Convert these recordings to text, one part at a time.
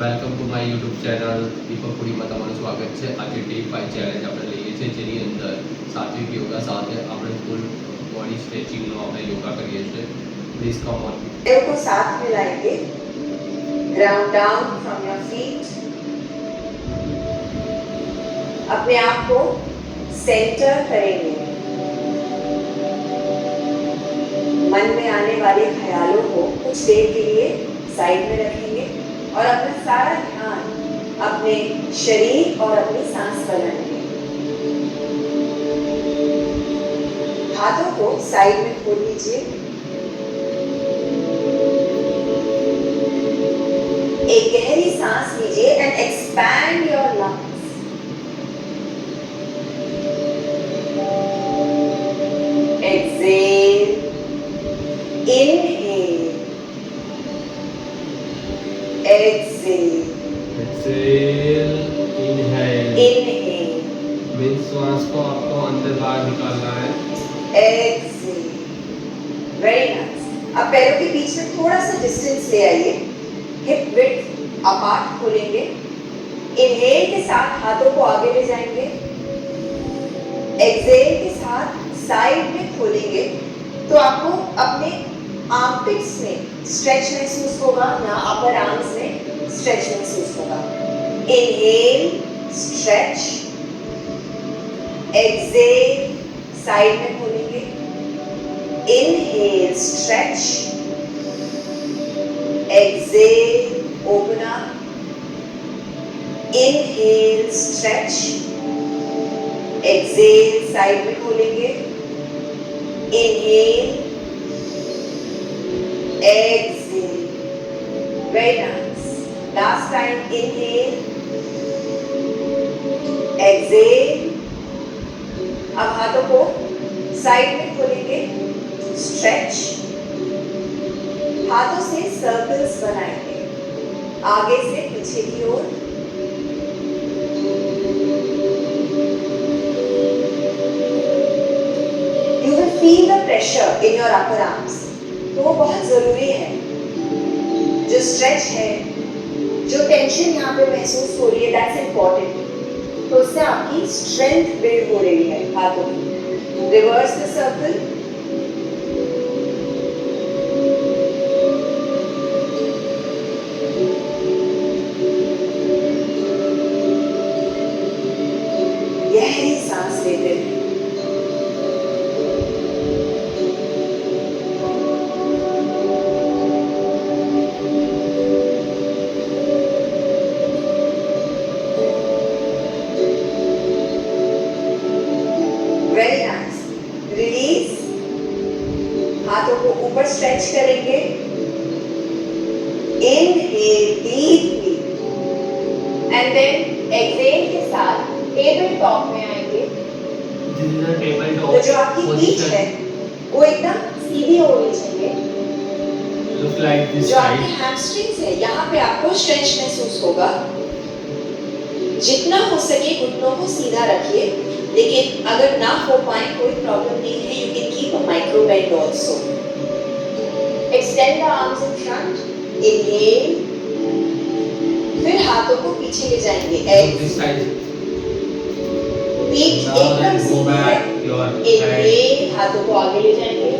Welcome to my YouTube channel દીપકપુરીમાં તમારું સ્વાગત છે। આજે ડે 5 ચેલેન્જ આપણે લઈએ છીએ, જેની અંદર સાત્વિક યોગા સાથે આપણે ફૂલ બોડી સ્ટ્રેચિંગનો આપણે યોગા કરીએ છીએ। Please come on. पैरों को साथ मिलाएंगे, ground down from your feet. अपने आप को सेंटर करेंगे। मन में आने वाले ख्यालों को कुछ देर के लिए साइड में रखेंगे और अपना सारा ध्यान अपने शरीर और अपनी सांस पर रखेंगे। हाथों को साइड में खोल लीजिए। एक गहरी सांस लीजिए and expand your lungs. Exhale, inhale, exhale, exhale, inhale. Inhale, means श्वास को आपको अंदर बाहर निकालना है। एक्सेल। Very nice. अब पैरों के बीच में थोड़ा सा डिस्टेंस ले आइए। हिप विड्थ अपार्ट खोलेंगे। इनहेल के साथ हाथों को आगे ले जाएंगे। एक्सेल के साथ साइड में खोलेंगे तो आपको अपने आर्मपिट्स में स्ट्रेच महसूस होगा या अपर आर्म्स में स्ट्रेच महसूस होगा। Inhale, stretch. एक्सेल, साइड में खोलेंगे। Inhale, stretch. Exhale, open up. Inhale, stretch. Exhale, side में खोलेंगे। Inhale, exhale. Very nice. Last time. Inhale, exhale. अब हाथों को साइड में खोलेंगे। स्ट्रेच। हाथों से सर्कल्स बनाएंगे, आगे से पीछे की ओर। You will feel the pressure in your upper arms, तो वो बहुत जरूरी है। जो स्ट्रेच है, जो टेंशन यहाँ पे महसूस हो रही है, दैट्स इम्पोर्टेंट। तो उससे आपकी स्ट्रेंथ बिल्ड हो रही है हाथों की। Reverse the circle. गहरी सांस लेते हैं। Very nice. रिलीज। हाथों को ऊपर स्ट्रेच करेंगे। Inhale deeply and then exhale के साथ टेबल टॉप में आएंगे। टेबल तो जो आपकी पीठ है वो एकदम सीधी होनी चाहिए। लुक लाइक दिस जो आपकी साइड। हैमस्ट्रिंग्स है, यहाँ पे आपको स्ट्रेच महसूस होगा। जितना हो सके घुटनों को सीधा रखिए, लेकिन अगर ना हो पाए कोई प्रॉब्लम नहीं है। You can keep a micro bend also. Extend the arms in front. Inhale, फिर हाथों को पीछे ले जाएंगे। This exhale, side. पीठ एकदम सीधी है। योर इनहेल, हाथों को आगे ले जाएंगे।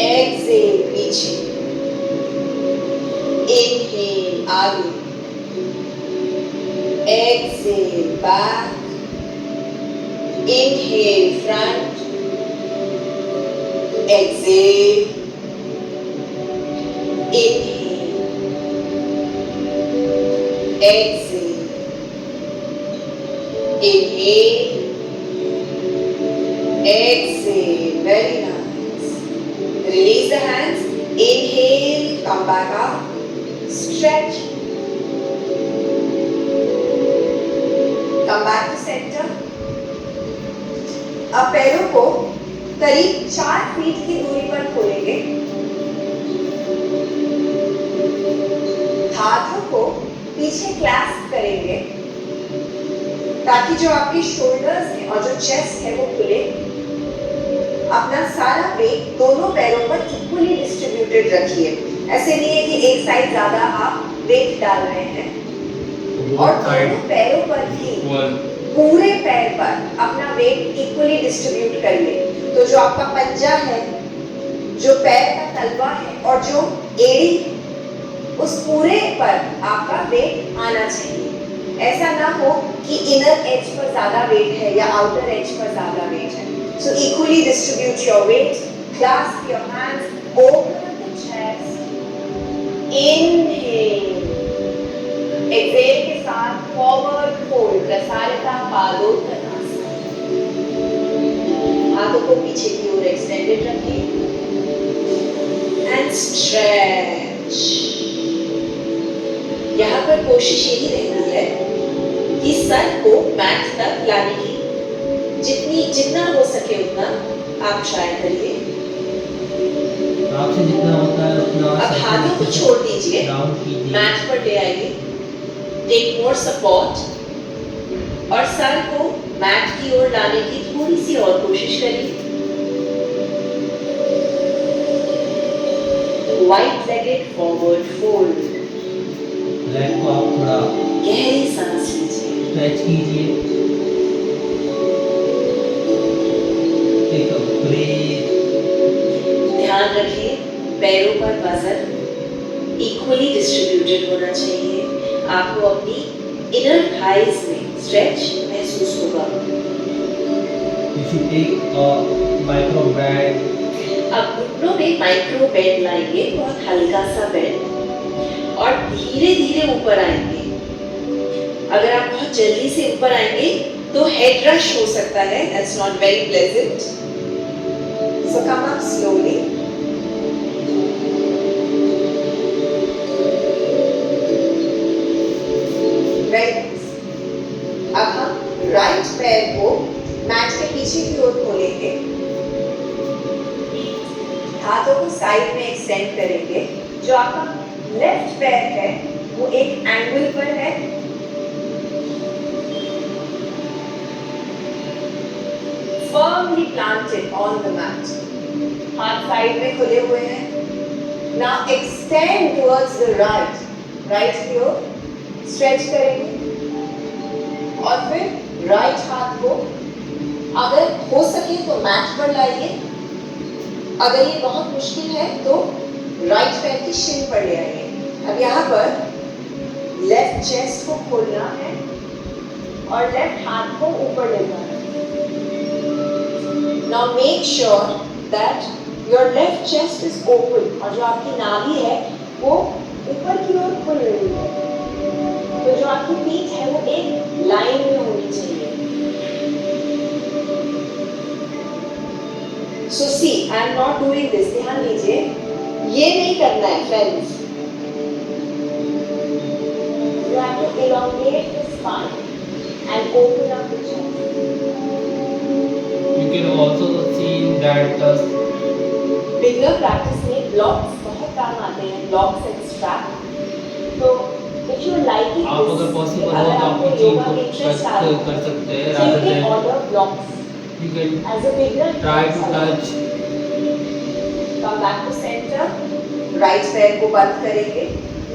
एक्सेल, पीछे। इनहेल, आगे। Exhale, back. Inhale, front. Exhale, inhale, exhale, inhale, exhale. Very nice. Release the hands. Inhale, come back up. Stretch. Come back to center. अब पैरों को करीब 4 फीट की दूरी पर खोलेंगे। हाथों को पीछे क्लैस्प करेंगे ताकि जो आपके शोल्डर्स हैं और जो चेस्ट है वो खुले। अपना सारा वेट दोनों पैरों पर इक्वली डिस्ट्रीब्यूटेड रखिए। ऐसे नहीं है कि एक साइड ज्यादा आप वेट डाल रहे हैं और बोथ साइड दोनों पैरों पर भी इक्वल। पूरे पैर पर अपना वेट इक्वली डिस्ट्रीब्यूट करिए। तो जो आपका पंजा है, जो पैर का तलवा है और जो एड़ी, उस पूरे पर आपका वेट आना चाहिए। ऐसा ना हो कि इनर एज पर ज्यादा वेट है या आउटर एज पर ज्यादा वेट है। So equally distribute your weight, clasp your hands, open the chest, inhale, exhale के साथ फॉरवर्ड फोल्ड, प्रसारिता पादोत्तनासन। हाथों को पीछे की ओर एक्सटेंडेड रखिए एंड स्ट्रेच। यहाँ पर कोशिश यही रहती है कि सर को मैट तक लाने की जितना हो सके उतना आप ट्राई करिए। आपसे जितना होता है उतना अब सर हाथों को नीचे से छोड़ दीजिए, डाउन कीजिए। मैट पर ले आइए, टेक मोर सपोर्ट और सर को मैट की ओर लाने की थोड़ी सी और कोशिश करिए। Wide legged forward fold, leg को आप थोड़ा गहरी सांस लीजिए। स्ट्रेच कीजिए। Take a breath. ध्यान रखिए पैरों पर वजन इक्वली डिस्ट्रीब्यूटेड होना चाहिए। आपको अपनी इनर थाइज में स्ट्रेच महसूस होगा। You should take a micro bend. अब घुटनों में माइक्रो बेंड लाएंगे, बहुत हल्का सा बेंड, और धीरे धीरे ऊपर आएंगे। अगर आप बहुत जल्दी से ऊपर आएंगे तो हेड रश हो सकता है, that's not very pleasant. So come up slowly. Very nice. अब हम राइट पैर को मैट के पीछे की ओर खोलेंगे, हाथों को साइड में एक्सटेंड करेंगे। जो आपका लेफ्ट पैर है वो एक एंगल पर है, firmly planted on the mat. हाथ साइड में खुले हुए हैं। Now extend towards the right. Right की ओर स्ट्रेच करेंगे और फिर राइट हाथ को अगर हो सके तो मैट पर लाइए। अगर ये बहुत मुश्किल है तो राइट पैर की शिन पर ले आइए। अब यहाँ पर लेफ्ट चेस्ट को खोलना है और लेफ्ट हाथ को ऊपर लेना है। Now make sure that your left chest is open और जो आपकी नाभि है वो ऊपर की ओर खुल रही है। तो जो आपकी पीठ है वो एक लाइन में होनी चाहिए। So see, I am not doing this. ध्यान दीजिए, ये नहीं करना है friends. You have to elongate the spine and open up the chest. You can also see that Beginner practice में blocks बहुत काम आते हैं, blocks and strap. तो if you like it, आप अगर possible हो अगर तो आपको आप योगा को में interest आ रहा है, कर सकते हैं so you rather can than order blocks. you can As a beginner, try to touch. Come back to center. Right पैर को बंद करेंगे,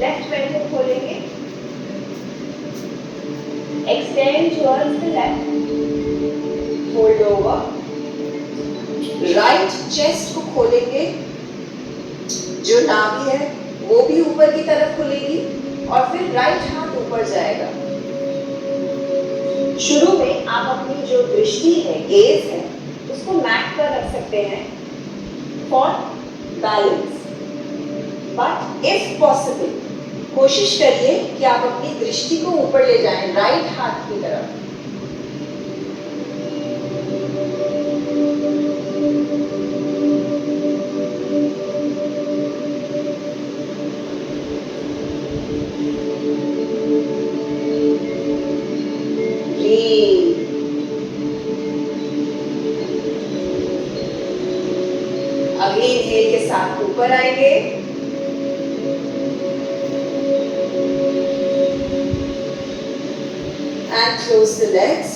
लेफ्ट पैर को खोलेंगे, extend towards the left, fold over, right chest को खोलेंगे, जो नाभि है वो भी ऊपर की तरफ खुलेगी और फिर राइट हाथ ऊपर जाएगा। शुरू में आप अपनी जो दृष्टि है, गेज है, उसको मैट पर रख सकते हैं for balance. But if possible कोशिश करिए कि आप अपनी दृष्टि को ऊपर ले जाएं, राइट हाथ की तरफ। अगली इनहेल के साथ ऊपर आएंगे, एंड क्लोज द लेग्स।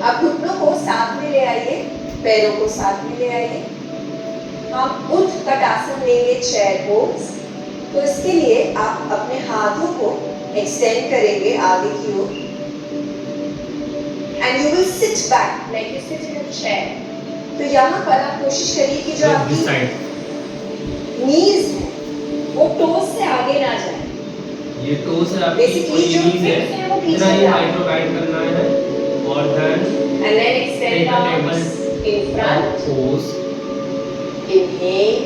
अब घुटनों को साथ में ले आइए, पैरों को साथ में ले आइए। हम उत्तकटासन लेंगे, चेयर पोज। तो इसके लिए आप अपने हाथों को एक्सटेंड करेंगे आगे की ओर and you will sit back like you sit in a chair. तो यहाँ पर आप कोशिश करिए कि जो This आपकी side. नीज है वो टोस से आगे ना जाए। ये टोस है आपकी Basically, और ये जो knees है hips है वो पीछे इतना ये जाए। माइक्रोवाइड करना है और then And then extend Take a arms in front. pose. Inhale.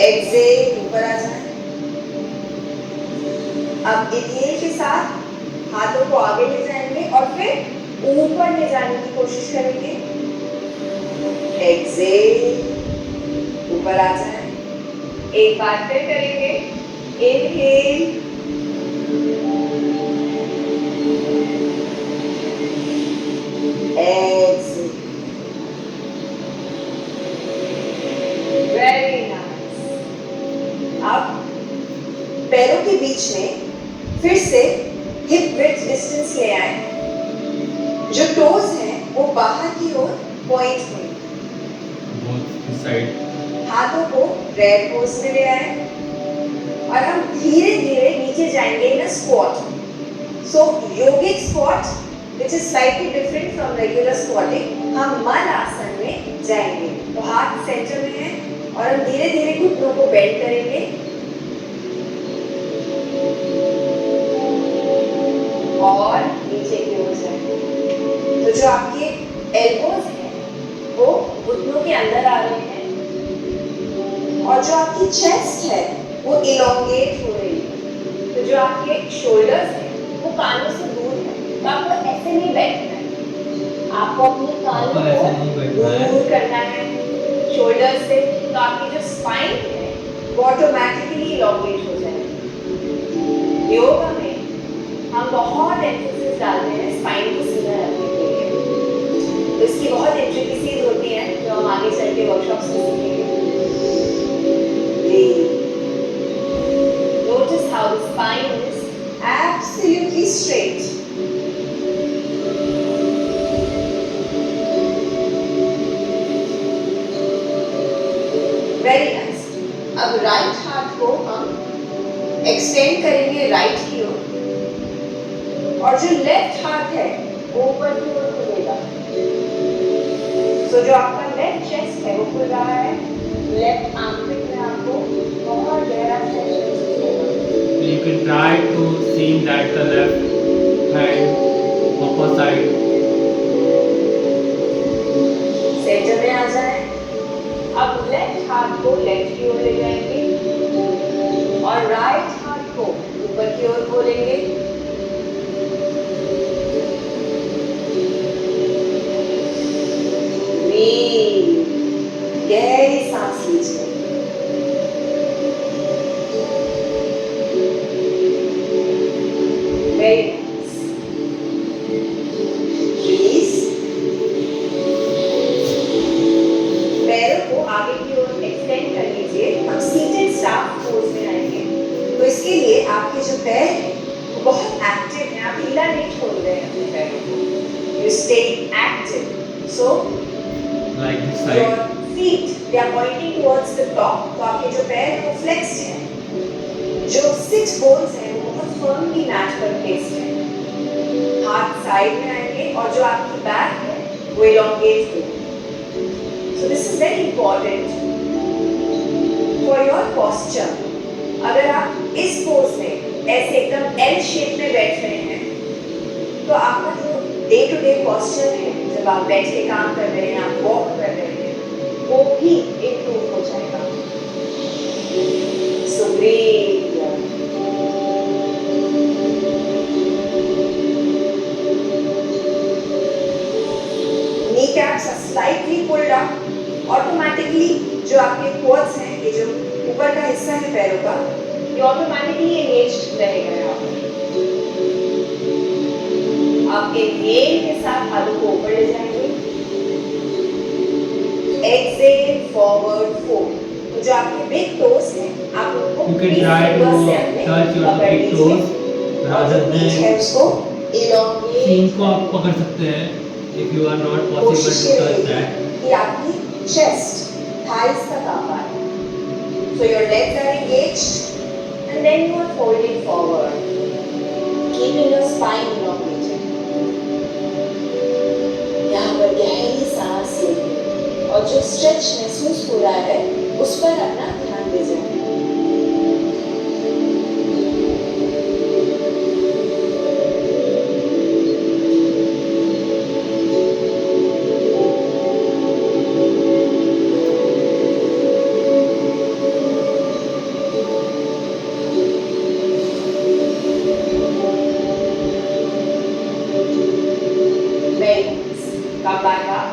Exhale, ऊपर आ जाए। अब inhale के साथ हाथों को आगे ले जाएंगे और फिर ऊपर ले जाने की कोशिश करेंगे। Exhale, ऊपर आ जाए। एक बार फिर करेंगे। Inhale. Exhale. Very nice. अब पैरों के बीच में फिर से हिप विड्थ डिस्टेंस ले आए। जो टोज हैं वो बाहर की ओर पॉइंट हुए। Both side. हाथों को रेड पोज में ले आए और हम धीरे धीरे नीचे जाएंगे in squat. So yogic squat which is slightly different from regular squatting, हम मल आसन में जाएंगे। तो हाथ सेंटर में है और हम धीरे धीरे घुटनों को बेंड करेंगे और नीचे की ओर जाएंगे। तो जो आपके एल्बोज हैं वो घुटनों के अंदर आ रहे हैं और जो आपकी चेस्ट है वो इलोंगेट हो रही है। तो जो आपके शोल्डर्स हैं वो कानों से दूर है। तो आपको ऐसे नहीं बैठना है, आपको अपने कानों आपको ऐसे नहीं को बैठना है। दूर करना है शोल्डर से। तो आपकी जो स्पाइन है वो ऑटोमेटिकली इलोंगेट हो जाएगी। योगा में हम बहुत एम्फेसिस डालते हैं स्पाइन को सीधा रखने के लिए। तो इसकी बहुत इंट्रिकेसीज होती हैं जो हम आगे चल के वर्कशॉप्स में सीखेंगे। Notice how the spine is absolutely straight. Very nice. अब राइट हाथ को हम एक्सटेंड करेंगे राइट की ओर और जो लेफ्ट हाथ है वो ऊपर की ओर खुलेगा। सो जो आपका लेफ्ट चेस्ट है वो खुल रहा है। लेफ्ट आर्मपिट में आपको बहुत गहरा स्ट्रेच महसूस होगा। You can try to see that the left hand upper side. Centre में आ जाए। अब लेफ्ट हाथ को लेफ्ट की ओर ले जाएंगे और राइट हाथ को ऊपर की ओर खोलेंगे। गहरी सांस लीजिए। Very nice. Release. पैरों को आगे की ओर एक्सटेंड कर लीजिए। हम सीटेड स्टाफ पोज में आएंगे। तो इसके लिए आपके जो पैर हैं वो बहुत एक्टिव हैं। आप ढीला नहीं छोड़ रहे हैं अपने पैरों को। You stay active. So Like this your side. feet they are pointing towards the top. तो आपके जो पैर हैं वो फ्लेक्स्ड हैं। जो सिक्स बोन्स हैं वो बहुत फर्मली मैट पर प्लेस्ड हैं। हाथ साइड में आएंगे और जो आपकी बैक है वो इलोंगेट होगी। So this is very important for your posture. अगर आप इस पोज में ऐसे एकदम एल शेप में बैठ रहे हैं तो आपका जो डे टू डे posture है, जब आप बैठ के काम कर रहे हैं, आप वॉक कर रहे हैं, वो भी इम्प्रूव हो जाएगा। So breathe. Kneecaps are slightly pulled up. Automatically जो आपके quads हैं, ये जो ऊपर का हिस्सा है पैरों का, ये ऑटोमेटिकली एंगेज्ड रहेगा यहाँ पर। आप इनहेल के साथ हाथों को ऊपर ले जाएंगे। Exhale forward fold. तो जो आपके बिग टोस हैं आप उनको You can try to touch your big toes rather than shin को आप पकड़ सकते हैं if you are not possible to touch that. कि आपकी चेस्ट थाइस तक आ पाए। So So your legs are engaged and then you are folding forward, keeping your spine elongated. यहाँ पर गहरी सांस लेंगे और जो स्ट्रेच महसूस हो रहा है उस पर अपना ध्यान दे जाए. Come back up.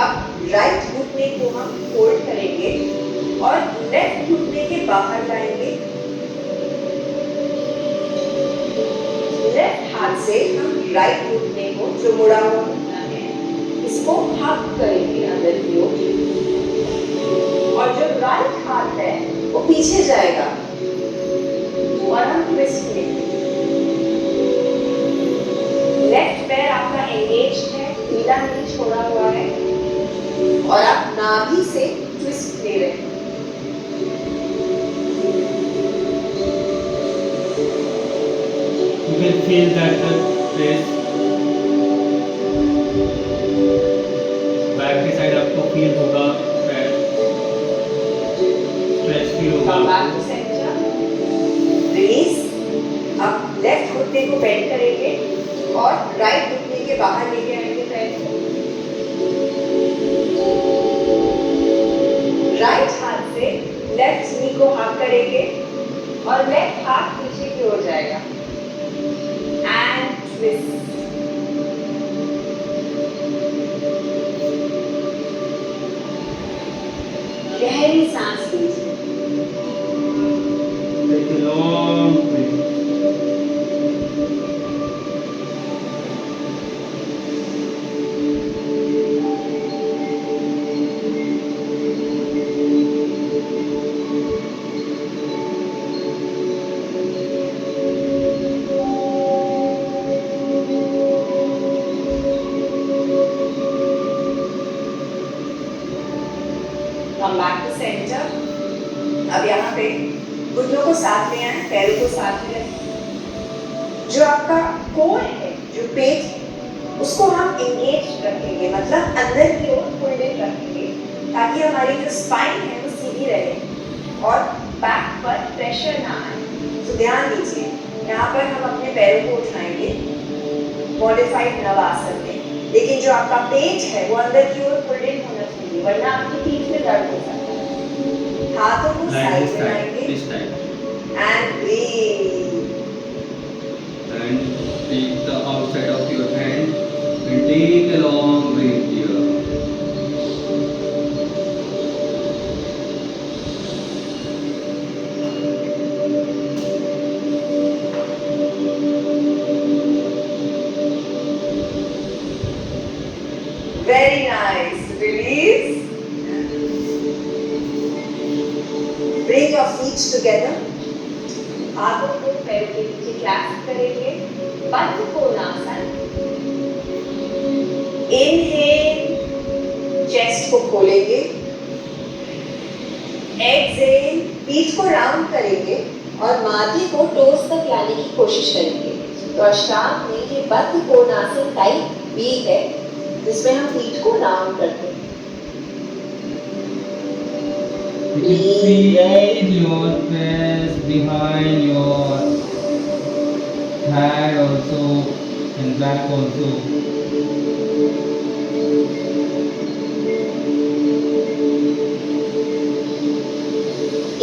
अब राइट घुटने को हम फोल्ड करेंगे और लेफ्ट घुटने के बाहर लाएंगे. लेफ्ट हाथ से हम राइट घुटने को जो मुड़ा हुआ घुटना है इसको हक करेंगे अंदर की ओर और जो राइट हाथ है वो पीछे जाएगा और हम ट्विस्ट लेंगे. लेफ्ट पैर आपका एंगेज्ड है, ढीला नहीं छोड़ा हुआ है और आप नाभि से ट्विस्ट ले रहे हैं. You can feel that the twist. Back की साइड आपको फील होगा, पैर स्ट्रेच फील Come होगा. back to center. Release. अब लेफ्ट घुटने को बेंड करेंगे और राइट घुटने के बाहर लेके आएंगे पैर. राइट हाथ से लेफ्ट नी को हाथ करेंगे और लेफ्ट हाथ पीछे की ओर जाएगा. And twist. गहरी सांस लीजिए. Take a long breath. Come back to center. अब यहाँ पे घुटनों को साथ ले आए, पैरों को साथ ले आए. जो आपका कोर है, जो पेट है, उसको हम एंगेज रखेंगे, मतलब अंदर की ओर फोल्डेड रखेंगे ताकि हमारी जो स्पाइन है वो सीधी रहे और बैक पर प्रेशर ना आए. तो ध्यान दीजिए, यहाँ पर हम अपने पैरों को उठाएंगे मॉडिफाइड नवासन में, लेकिन जो आपका पेट है वो अंदर की ओर फोल्डेड होना चाहिए वरना आपकी पीठ में दर्द हो सकता है. हाथों को साइड में लाएंगे this time and breathe. and take the outside of your hand and take a long breath here. Very nice. Release. Bring your feet together. हाथों को पैरों के नीचे क्लैस्प करेंगे. बद्ध कोणासन. Inhale. चेस्ट को खोलेंगे. Exhale. पीठ को राउंड करेंगे और माथे को टोस तक लाने की कोशिश करेंगे. तो अष्टांग में ये बद्ध कोणासन टाइप बी है जिसमें हम पीठ को राउंड करते हैं. You can feel your press behind your head also and back also.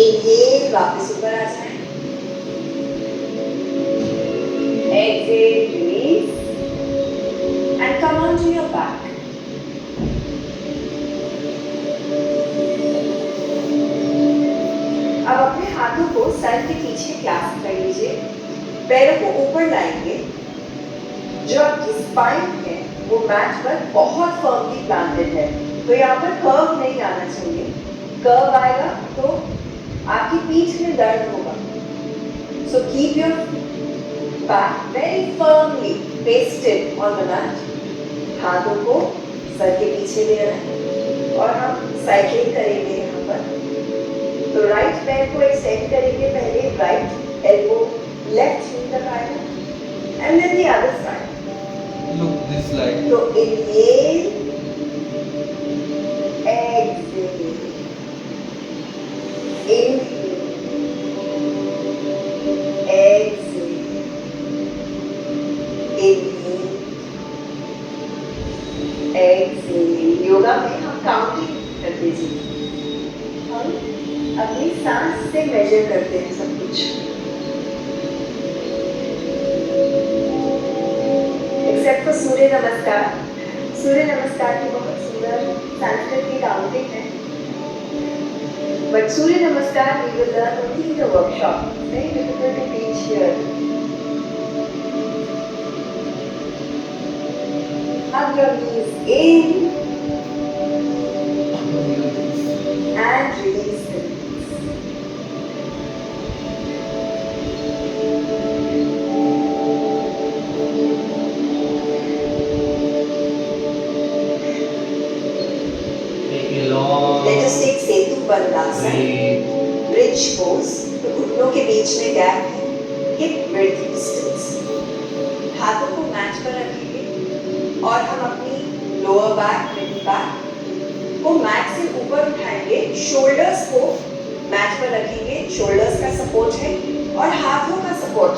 Inhale, वापस ऊपर आ जाएं. Exhale, release and come on to your back. अब अपने हाथों को सर के पीछे क्लैस्प कर लीजिए. पैरों को ऊपर लाएंगे. जो आपकी स्पाइन है वो मैट पर बहुत फर्मली प्लांटेड है, तो यहाँ पर कर्व नहीं आना चाहिए. कर्व आएगा तो आपकी पीठ में दर्द होगा. So keep your back very firmly pasted on the mat. हाथों को सर के पीछे ले आए और हम साइकिलिंग करेंगे यहाँ पर. पैर को एक्सटेंड करेंगे, पहले राइट एल्बो लेफ्ट नी तक आएगा and then the other side. Look this like. तो inhale, exhale, inhale, exhale, inhale, exhale. Yoga में हम काउंटिंग करते हैं, हम अपनी सांस से मेजर करते हैं सब कुछ. एक्सेप्ट फॉर सूर्य नमस्कार. सूर्य नमस्कार की बहुत सुंदर संस्कृत की काउंटिंग है, बट सूर्य नमस्कार we will learn only in the workshop. It's very difficult to teach here. Hug your knees in and release the knees. Take a long Let us take Setu बंदासन. breath. Bridge pose. तो घुटनों के बीच में gap है, hip width distance. हाथों को match पर रखेंगे और हम अपनी लोअर बैक, मिडिल बैक को मैट से ऊपर उठाएंगे. शोल्डर्स को मैट पर रखेंगे, शोल्डर्स का सपोर्ट है और हाथों का सपोर्ट.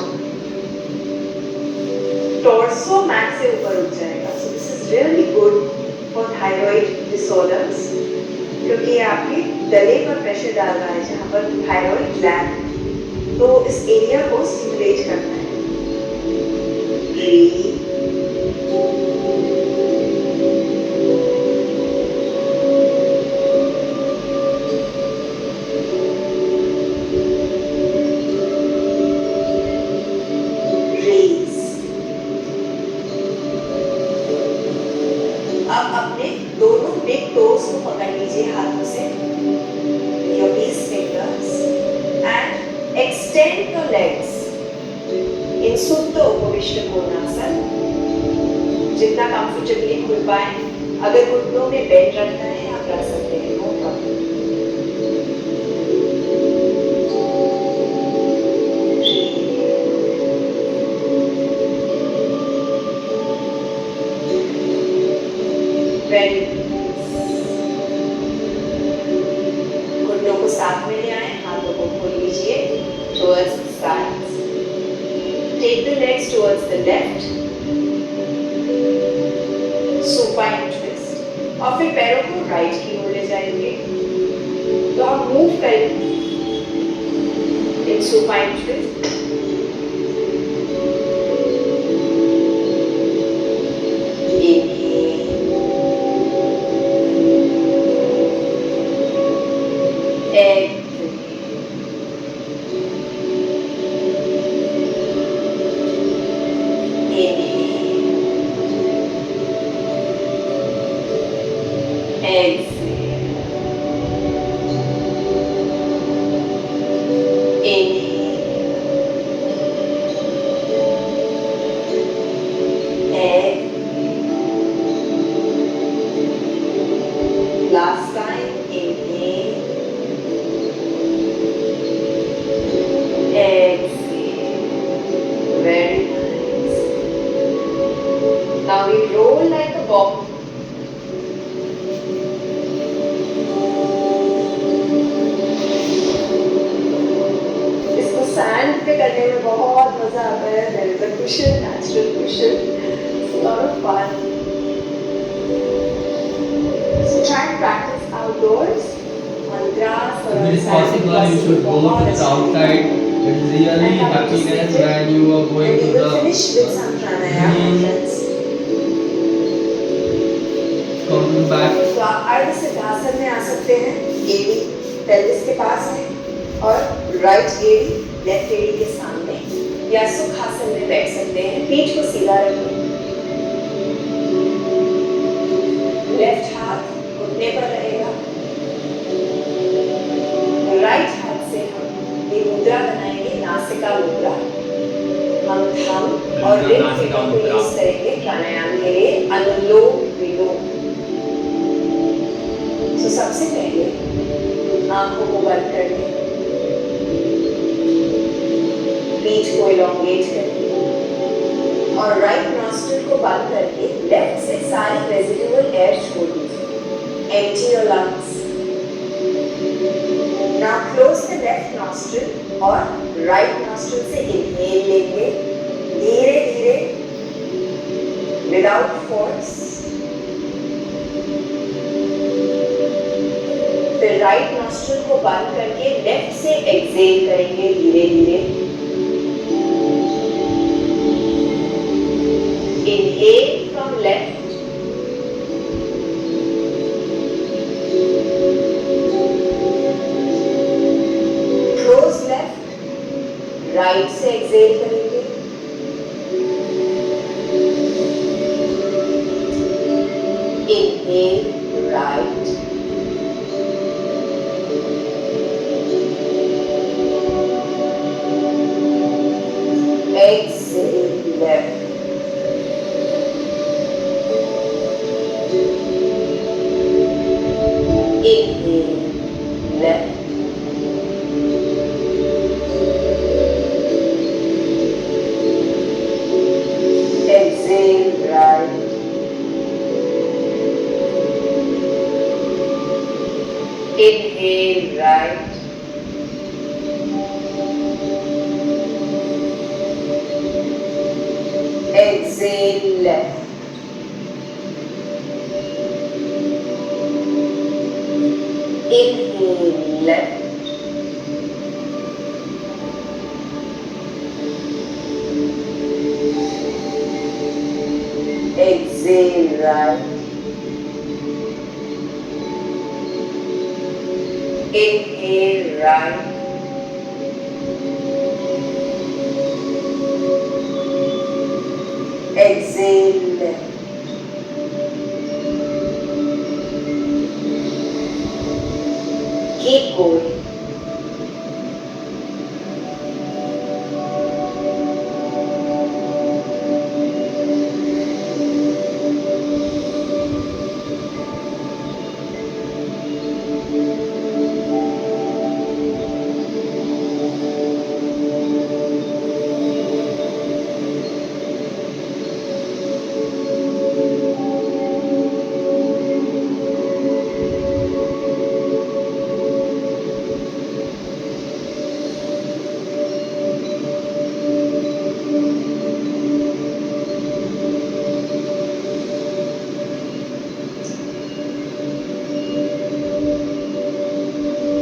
टॉर्सो मैट से ऊपर उठ जाएगा. So this is really good for thyroid disorders, क्योंकि ये आपके गले पर प्रेशर डाल रहा है जहाँ पर थायराइड ग्लैंड, तो इस एरिया को स्टिमुलेट करना है. Breathe. Release. अब अपने दोनों बिग टोज को पकड़ लीजिए हाथों से, your these fingers, and extend your legs in Supta Upavishta Konasana. जितना कंफर्टेबली खुल पाए. अगर घुटनों में बेंड रखना है आप रख सकते हैं, नो प्रॉब्लम. वेरी घुटनों को साथ में ले आए, हाथों को खोल लीजिए towards the sides. Take the legs towards the left. Supine twist. और फिर पैरों को राइट की ओर ले जाएंगे. तो हम मूव करेंगे in supine twist. Last time, inhale, exhale. Very nice. Now we roll like a ball. इसको सैंड पे करने में बहुत मजा आता है. There is a cushion, natural cushion. It's a lot of fun. So try and practice outdoors on grass or If on it is sand. possible, you should go to the outside. It's really happiness when you are And going you to will finish with some pranayama, friends. come back. तो आप अर्ध सिद्धासन में आ सकते हैं. एड़ी pelvis के पास है और राइट एड़ी लेफ्ट एड़ी के सामने, या सुखासन में बैठ सकते हैं. पीठ को सीधा रखें. लेफ्ट हाथ घुटने पर रहेगा. राइट हाथ से हम ये मुद्रा बनाएंगे, नासिका मुद्रा. हम थम और रिंग नासिका फिंगर को मुद्रा। यूज करेंगे प्राणायाम के लिए. अनुलोम विलोम. तो सबसे पहले आंखों को बंद कर लें. पीठ को elongate करके और राइट नॉस्ट्रिल को बंद करके लेफ्ट से सारी रेजिडुअल एयर छोड़ दीजिए। Empty your lungs. Now close the left nostril और right nostril से inhale लेंगे धीरे धीरे without force। फिर राइट नॉस्ट्रिल को बंद करके लेफ्ट से एक्सेल करेंगे धीरे धीरे। Inhale from left, close left, right से एक्सेल करेंगे। Inhale right, exhale left, inhale left, exhale right, inhale right, exhale left, inhale left, exhale right, inhale right, exhale left. Keep going.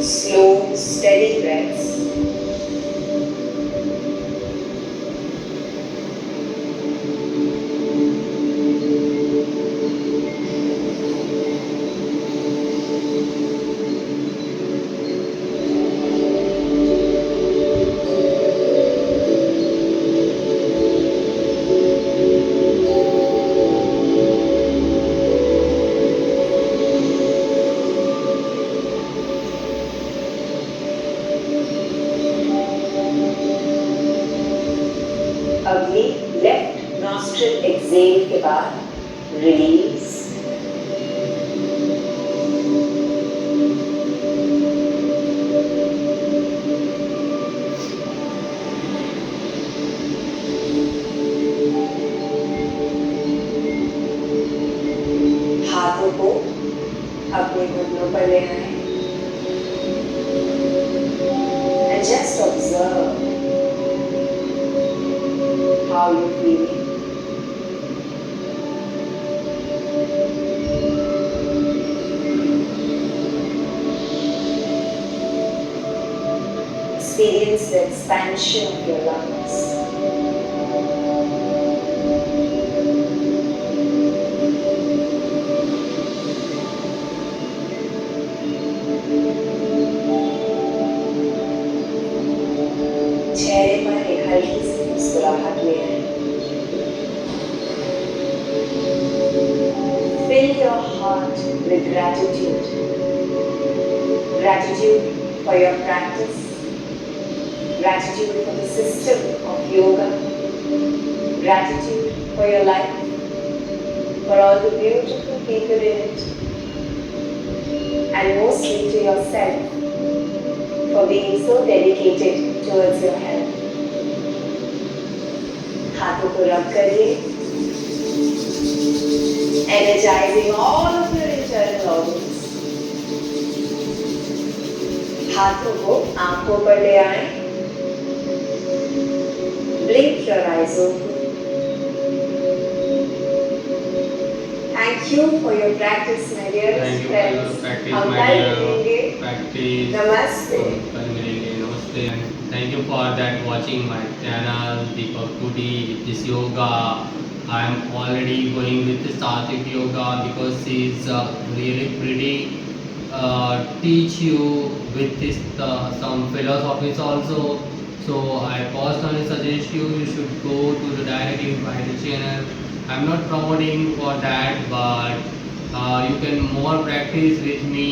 Slow, steady breaths. अगली left nostril Excel के बाद release. हाथों को अपने घुटनों पर ले आए and just observe how you feeling. Experience the expansion of your lungs. चेहरे पर एक हल्की सी मुस्कुराहट ले आए। Fill your heart with gratitude. Gratitude for your practice. Gratitude for the system of yoga. Gratitude for your life. For all the beautiful people in it. And mostly to yourself for being so dedicated towards your health. को रब करिए, energizing all of your internal organs. हाथों को आंखों पर ले आए. Blink your eyes open. Thank you for your practice, my dear Thank you for your friends. practice, हम my कल dear. मिलेंगे. Practice. नमस्ते. कल मिलेंगे. नमस्ते. And thank you for that watching my channel Deepak Pudi with this yoga. I am already going with the Satvik yoga because she is really pretty. Teach you with this some philosophies also. So I personally suggest you should go to the directly by the channel. I'm not promoting for that, but you can more practice with me